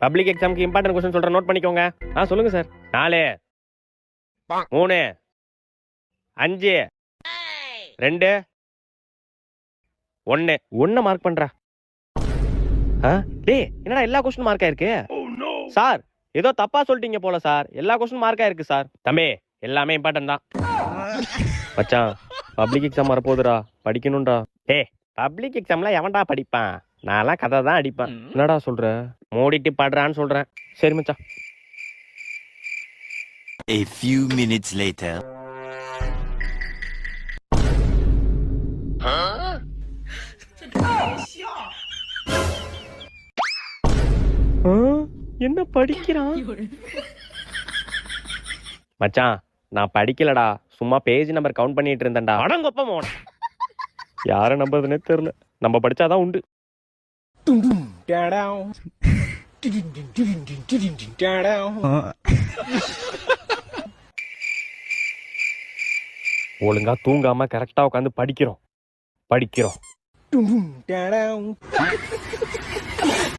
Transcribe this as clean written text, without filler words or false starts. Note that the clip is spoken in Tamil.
பப்ளிக் எக்ஸாமுக்கு இம்பார்ட்டன்ட் क्वेश्चन சொல்றேன், நோட் பண்ணிக்கோங்க. சொல்லுங்க சார். 4 3 5 2 1 1 மார்க் பண்றா. டேய் என்னடா எல்லா क्वेश्चन மார்க் ஆயிருக்கு? சார் ஏதோ தப்பா சொல்லிட்டீங்க போல சார். எல்லா क्वेश्चन மார்க் ஆயிருக்கு சார். தம்பி எல்லாமே இம்பார்ட்டன்ட் தான். மச்சான் பப்ளிக் எக்ஸாம் வரப்போகுதுடா, படிக்கணும்டா. டேய் பப்ளிக் எக்ஸாம்ல எவன்டா படிப்பான்? நான்லாம் கதை தான் அடிப்பேன். என்னடா சொல்ற? மூடிட்டு படுறான்னு சொல்றேன். சரி மச்சான். A few minutes later. என்ன படிக்கிறான்? மச்சான் நான் படிக்கலடா, சும்மா பேஜ் நம்பர் கவுண்ட் பண்ணிட்டு இருந்தேன்டா. அடங்கொப்ப மோன. யாரை நம்புறதுனே தெரியல. நம்ம படிச்சாதான் உண்டு. ஒழுங்கா தூங்காம கரெக்டா உட்காந்து படிக்கிறோம்.